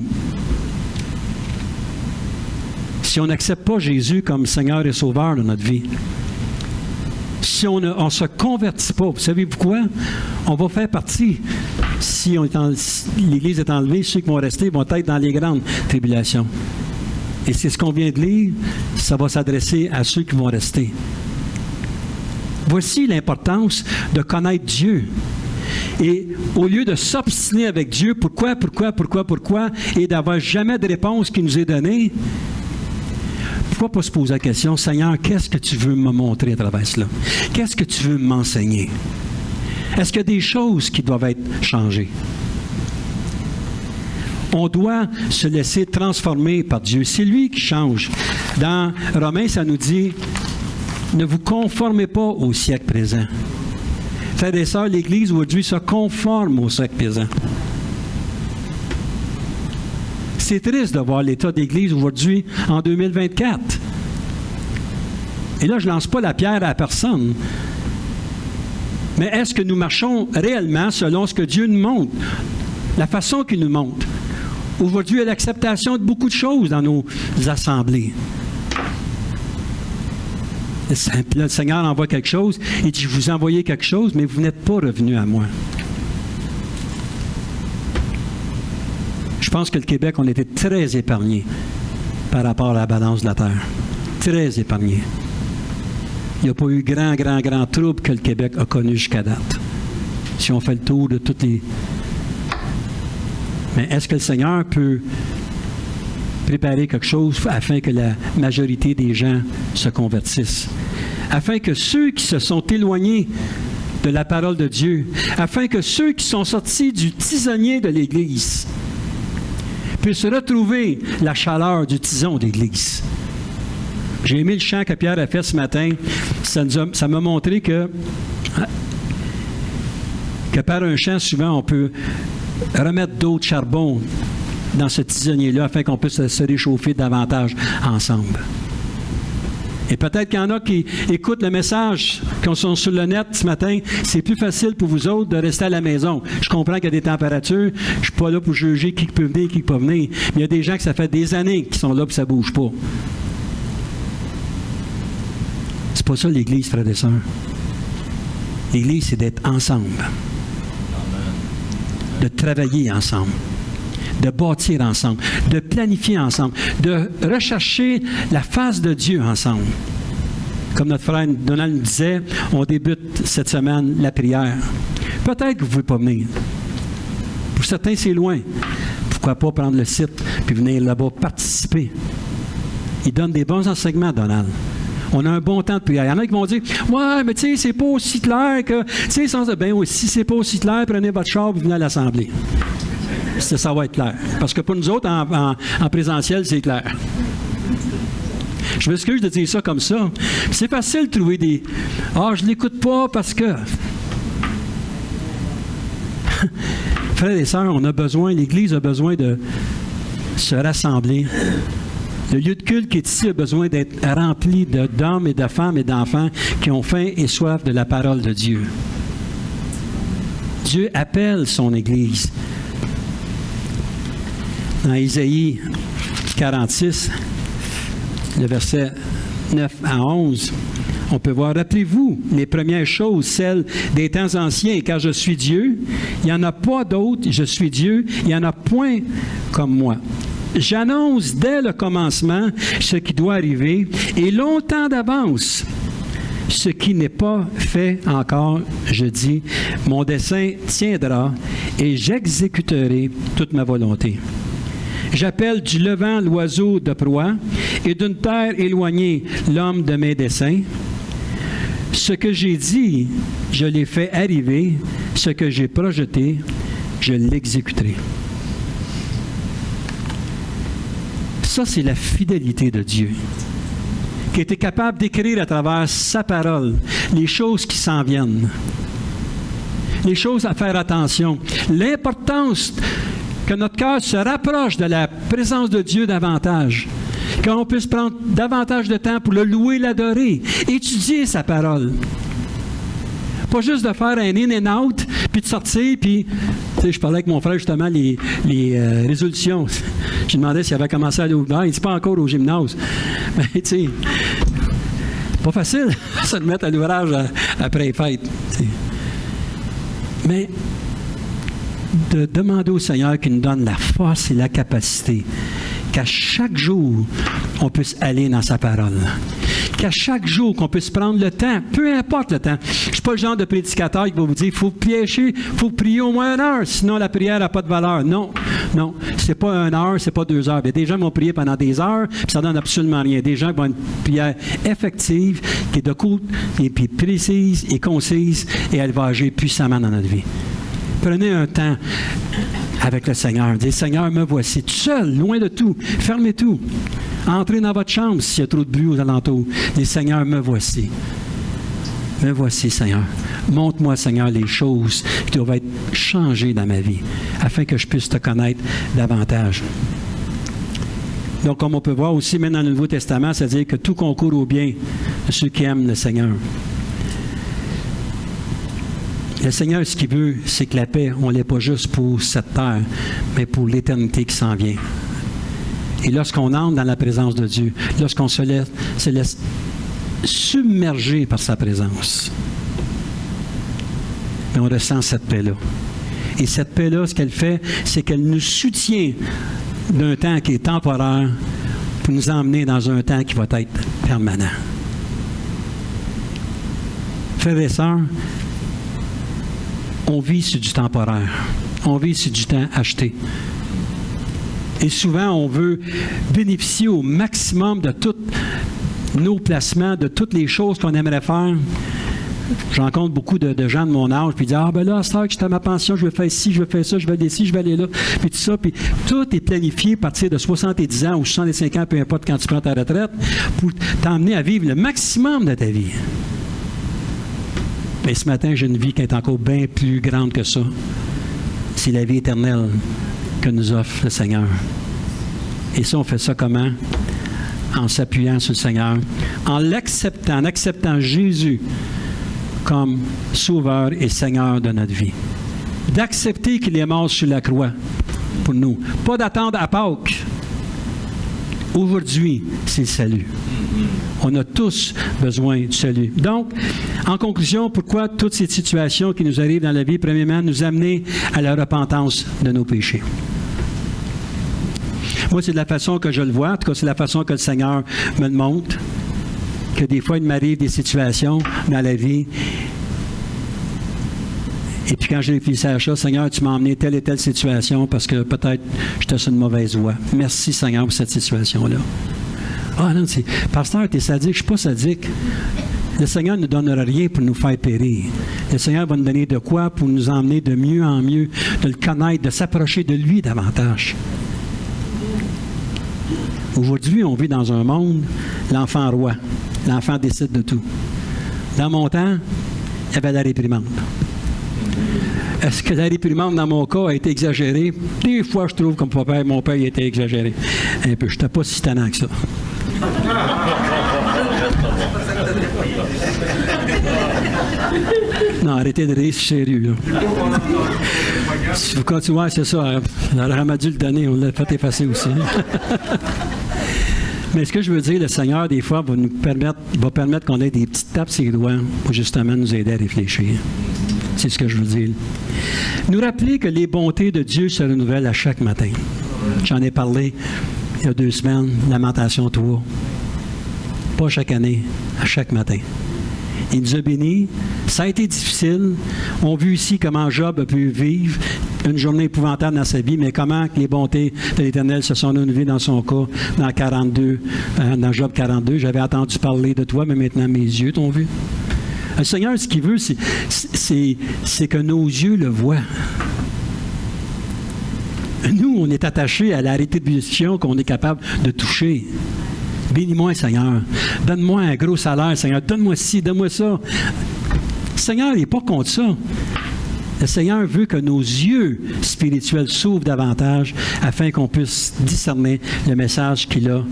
si on n'accepte pas Jésus comme Seigneur et Sauveur de notre vie, si on ne se convertit pas, vous savez pourquoi? On va faire partie, si l'Église est enlevée, ceux qui vont rester vont être dans les grandes tribulations. Et c'est ce qu'on vient de lire, ça va s'adresser à ceux qui vont rester. Voici l'importance de connaître Dieu. Et au lieu de s'obstiner avec Dieu, pourquoi, et d'avoir jamais de réponse qui nous est donnée, pourquoi pas se poser la question, Seigneur, qu'est-ce que tu veux me montrer à travers cela? Qu'est-ce que tu veux m'enseigner? Est-ce qu'il y a des choses qui doivent être changées? On doit se laisser transformer par Dieu. C'est lui qui change. Dans Romains, ça nous dit, ne vous conformez pas au siècle présent. Frères et sœurs, l'Église aujourd'hui se conforme au siècle présent. C'est triste de voir l'état d'Église aujourd'hui en 2024. Et là, je ne lance pas la pierre à personne. Mais est-ce que nous marchons réellement selon ce que Dieu nous montre? La façon qu'il nous montre. Aujourd'hui, il y a l'acceptation de beaucoup de choses dans nos assemblées. Le Seigneur envoie quelque chose, il dit, je vous ai envoyé quelque chose, mais vous n'êtes pas revenus à moi. Je pense que le Québec, on était très épargnés par rapport à la balance de la terre. Très épargnés. Il n'y a pas eu grand trouble que le Québec a connu jusqu'à date. Si on fait le tour de toutes les... Mais est-ce que le Seigneur peut préparer quelque chose afin que la majorité des gens se convertissent? Afin que ceux qui se sont éloignés de la parole de Dieu, afin que ceux qui sont sortis du tisonnier de l'Église puissent retrouver la chaleur du tison d'Église. J'ai aimé le chant que Pierre a fait ce matin. Ça m'a montré que par un chant, souvent, on peut remettre d'autres charbons dans ce tisonnier-là afin qu'on puisse se réchauffer davantage ensemble. Et peut-être qu'il y en a qui écoutent le message, qui sont sur le net ce matin, c'est plus facile pour vous autres de rester à la maison. Je comprends qu'il y a des températures, je ne suis pas là pour juger qui peut venir, qui ne peut pas venir, mais il y a des gens que ça fait des années qui sont là et ça ne bouge pas. C'est pas ça l'Église, frères et sœurs. L'Église, c'est d'être ensemble. De travailler ensemble. de bâtir ensemble, de planifier ensemble, de rechercher la face de Dieu ensemble. Comme notre frère Donald nous disait, on débute cette semaine la prière. Peut-être que vous ne pouvez pas venir. Pour certains, c'est loin. Pourquoi pas prendre le site puis venir là-bas participer? Il donne des bons enseignements, Donald. On a un bon temps de prière. Il y en a qui vont dire « Ouais, mais tu sais, c'est pas aussi clair que... » Tu sais, ben oui, si c'est pas aussi clair, prenez votre char et venez à l'Assemblée. Ça va être clair. Parce que pour nous autres, en présentiel, c'est clair. Je m'excuse de dire ça comme ça. C'est facile de trouver des... « Ah, je ne l'écoute pas parce que... » Frères et sœurs, l'Église a besoin de se rassembler. Le lieu de culte qui est ici a besoin d'être rempli d'hommes et de femmes et d'enfants qui ont faim et soif de la parole de Dieu. Dieu appelle son Église. Dans Isaïe 46, le verset 9 à 11, on peut voir, rappelez-vous les premières choses, celles des temps anciens, car je suis Dieu, il n'y en a pas d'autre, je suis Dieu, il n'y en a point comme moi. J'annonce dès le commencement ce qui doit arriver et longtemps d'avance ce qui n'est pas fait encore, je dis, mon dessein tiendra et j'exécuterai toute ma volonté. J'appelle du levant l'oiseau de proie et d'une terre éloignée l'homme de mes desseins. Ce que j'ai dit, je l'ai fait arriver, ce que j'ai projeté, je l'exécuterai. Ça, c'est la fidélité de Dieu, qui était capable d'écrire à travers sa parole les choses qui s'en viennent, les choses à faire attention, l'importance que notre cœur se rapproche de la présence de Dieu davantage, qu'on puisse prendre davantage de temps pour le louer, l'adorer, étudier sa parole. Pas juste de faire un in and out, puis de sortir, puis, tu sais, je parlais avec mon frère justement les résolutions. Je lui demandais s'il avait commencé à aller au gymnase. Il ne dit pas encore au gymnase. Mais, tu sais, pas facile, ça de mettre à l'ouvrage après les fêtes. T'sais. Mais, de demander au Seigneur qu'il nous donne la force et la capacité, qu'à chaque jour, on puisse aller dans sa parole. Qu'à chaque jour, qu'on puisse prendre le temps, peu importe le temps. Je ne suis pas le genre de prédicateur qui va vous dire il faut piécher, il faut prier au moins 1 heure, sinon la prière n'a pas de valeur. Non, non, c'est pas 1 heure, c'est pas 2 heures. Il y a des gens qui vont prier pendant des heures, puis ça ne donne absolument rien. Des gens qui vont une prière effective, qui est de courte, et puis précise et concise, et elle va agir puissamment dans notre vie. Prenez un temps avec le Seigneur. Dites, Seigneur, me voici. Tout seul, loin de tout. Fermez tout. Entrez dans votre chambre s'il y a trop de bruit aux alentours. Dites, Seigneur, me voici. Me voici, Seigneur. Montre-moi, Seigneur, les choses qui doivent être changées dans ma vie, afin que je puisse te connaître davantage. Donc, comme on peut voir aussi, même dans le Nouveau Testament, c'est-à-dire que tout concourt au bien de ceux qui aiment le Seigneur. Le Seigneur, ce qu'il veut, c'est que la paix, on ne l'est pas juste pour cette terre, mais pour l'éternité qui s'en vient. Et lorsqu'on entre dans la présence de Dieu, lorsqu'on se laisse submerger par sa présence, on ressent cette paix-là. Et cette paix-là, ce qu'elle fait, c'est qu'elle nous soutient d'un temps qui est temporaire pour nous emmener dans un temps qui va être permanent. Frères et sœurs, on vit sur du temporaire. On vit sur du temps acheté. Et souvent, on veut bénéficier au maximum de tous nos placements, de toutes les choses qu'on aimerait faire. Je rencontre beaucoup de gens de mon âge, puis ils disent « Ah, ben là, à cette heure que j'étais à ma pension, je vais faire ci, je vais faire ça, je vais aller ici, je vais aller là. » Puis tout ça, puis tout est planifié à partir de 70 ans ou 65 ans, peu importe quand tu prends ta retraite, pour t'emmener à vivre le maximum de ta vie. Mais ce matin, j'ai une vie qui est encore bien plus grande que ça. C'est la vie éternelle que nous offre le Seigneur. Et ça, on fait ça comment? En s'appuyant sur le Seigneur, en l'acceptant, en acceptant Jésus comme Sauveur et Seigneur de notre vie. D'accepter qu'il est mort sur la croix pour nous. Pas d'attendre à Pâques. Aujourd'hui, c'est le salut. On a tous besoin du salut. Donc, en conclusion, pourquoi toutes ces situations qui nous arrivent dans la vie, premièrement, nous amener à la repentance de nos péchés. Moi, c'est de la façon que je le vois. En tout cas, c'est la façon que le Seigneur me le montre. Que des fois, il m'arrive des situations dans la vie. Et puis quand j'ai réfléchi à ça, Seigneur, tu m'as emmené telle et telle situation parce que peut-être j'étais sur une mauvaise voie. Merci, Seigneur, pour cette situation-là. Ah non, pasteur, tu es sadique. Je ne suis pas sadique. Le Seigneur ne nous donnera rien pour nous faire périr. Le Seigneur va nous donner de quoi pour nous emmener de mieux en mieux, de le connaître, de s'approcher de lui davantage. Aujourd'hui, on vit dans un monde, l'enfant roi. L'enfant décide de tout. Dans mon temps, il y avait la réprimande. Est-ce que la réprimande, dans mon cas, a été exagérée? Des fois, je trouve, comme mon père, il était exagéré. Un peu. Je n'étais pas si tannant que ça. Non, arrêtez de rire, c'est sérieux. Si vous continuez, c'est ça. On aurait dû le donner, on l'a fait effacer aussi. Mais ce que je veux dire, le Seigneur, des fois, va permettre qu'on ait des petites tapes sur les doigts pour justement nous aider à réfléchir. C'est ce que je veux dire. Nous rappeler que les bontés de Dieu se renouvellent à chaque matin. J'en ai parlé il y a 2 semaines, Lamentation 3. Pas chaque année, à chaque matin. Il nous a bénis. Ça a été difficile. On a vu ici comment Job a pu vivre une journée épouvantable dans sa vie, mais comment les bontés de l'Éternel se sont renouvelées dans son cas, dans Job 42. J'avais entendu parler de toi, mais maintenant mes yeux t'ont vu. Le Seigneur, ce qu'il veut, c'est que nos yeux le voient. Nous, on est attachés à la rétribution qu'on est capable de toucher. Bénis-moi, Seigneur. Donne-moi un gros salaire, Seigneur. Donne-moi ci, donne-moi ça. Le Seigneur n'est pas contre ça. Le Seigneur veut que nos yeux spirituels s'ouvrent davantage afin qu'on puisse discerner le message qu'il a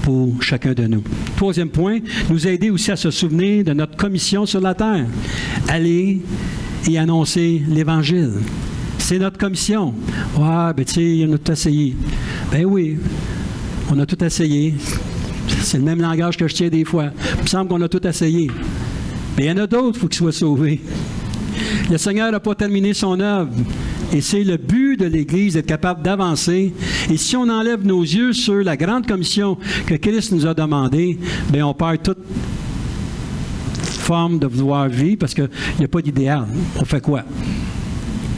pour chacun de nous. 3e point, nous aider aussi à se souvenir de notre commission sur la terre. Aller et annoncer l'Évangile. C'est notre commission. Ouais, ben tu sais, on a tout essayé. Ben oui, on a tout essayé. C'est le même langage que je tiens des fois. Il me semble qu'on a tout essayé. Mais il y en a d'autres, il faut qu'ils soient sauvés. Le Seigneur n'a pas terminé son œuvre. Et c'est le but de l'Église d'être capable d'avancer. Et si on enlève nos yeux sur la grande commission que Christ nous a demandée, bien on perd toute forme de vouloir vivre parce qu'il n'y a pas d'idéal. On fait quoi?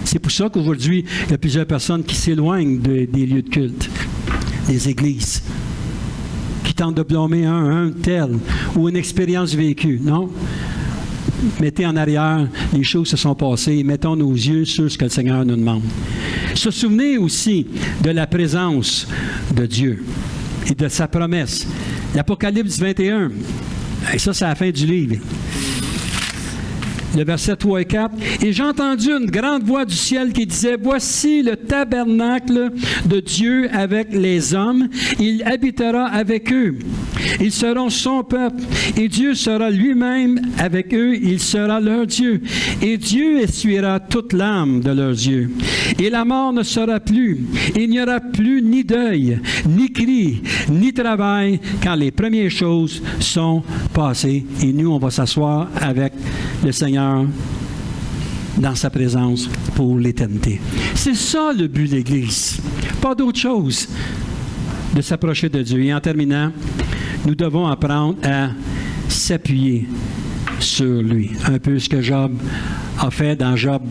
C'est pour ça qu'aujourd'hui, il y a plusieurs personnes qui s'éloignent des lieux de culte, des églises, qui tentent de blâmer un tel ou une expérience vécue. Non? Mettez en arrière les choses qui se sont passées et mettons nos yeux sur ce que le Seigneur nous demande. Se souvenez aussi de la présence de Dieu et de sa promesse. L'Apocalypse 21, et ça c'est à la fin du livre. Le verset 3 et 4. « Et j'ai entendu une grande voix du ciel qui disait, « Voici le tabernacle de Dieu avec les hommes. Il habitera avec eux. Ils seront son peuple. Et Dieu sera lui-même avec eux. Il sera leur Dieu. Et Dieu essuiera toute larme de leurs yeux. Et la mort ne sera plus. Il n'y aura plus ni deuil, ni cri, ni travail, car les premières choses sont passées. » Et nous, on va s'asseoir avec le Seigneur dans sa présence pour l'éternité. C'est ça le but de l'Église. Pas d'autre chose de s'approcher de Dieu. Et en terminant, nous devons apprendre à s'appuyer sur lui. Un peu ce que Job a fait dans Job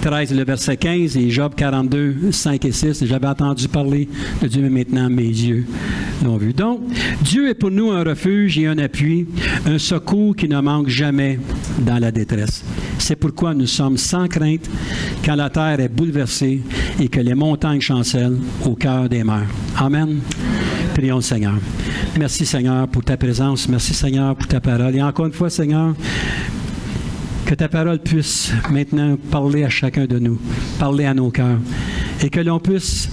13, le verset 15 et Job 42, 5 et 6. J'avais entendu parler de Dieu, mais maintenant mes yeux l'ont vu. Donc, Dieu est pour nous un refuge et un appui, un secours qui ne manque jamais dans la détresse. C'est pourquoi nous sommes sans crainte quand la terre est bouleversée et que les montagnes chancellent au cœur des mers. Amen. Prions le Seigneur. Merci Seigneur pour ta présence. Merci Seigneur pour ta parole. Et encore une fois, Seigneur, que ta parole puisse maintenant parler à chacun de nous, parler à nos cœurs. Et que l'on puisse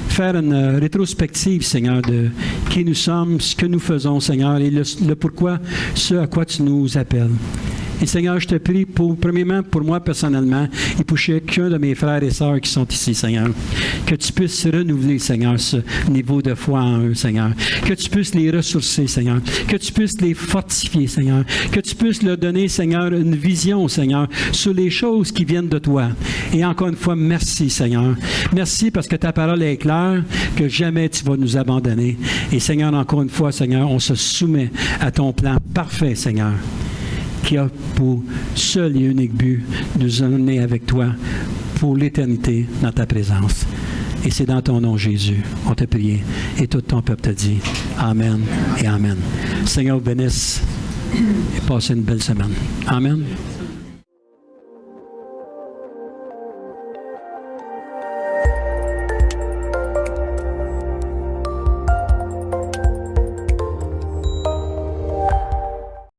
faire une rétrospective, Seigneur, de qui nous sommes, ce que nous faisons, Seigneur, et le pourquoi, ce à quoi tu nous appelles. Et Seigneur, je te prie, premièrement, pour moi personnellement, et pour chacun de mes frères et sœurs qui sont ici, Seigneur, que tu puisses renouveler, Seigneur, ce niveau de foi en eux, Seigneur. Que tu puisses les ressourcer, Seigneur. Que tu puisses les fortifier, Seigneur. Que tu puisses leur donner, Seigneur, une vision, Seigneur, sur les choses qui viennent de toi. Et encore une fois, merci, Seigneur. Merci parce que ta parole est claire, que jamais tu vas nous abandonner. Et Seigneur, encore une fois, Seigneur, on se soumet à ton plan parfait, Seigneur, qui a pour seul et unique but de nous emmener avec toi pour l'éternité dans ta présence. Et c'est dans ton nom, Jésus, on t'a prié. Et tout ton peuple t'a dit Amen et Amen. Seigneur, bénisse et passe une belle semaine. Amen.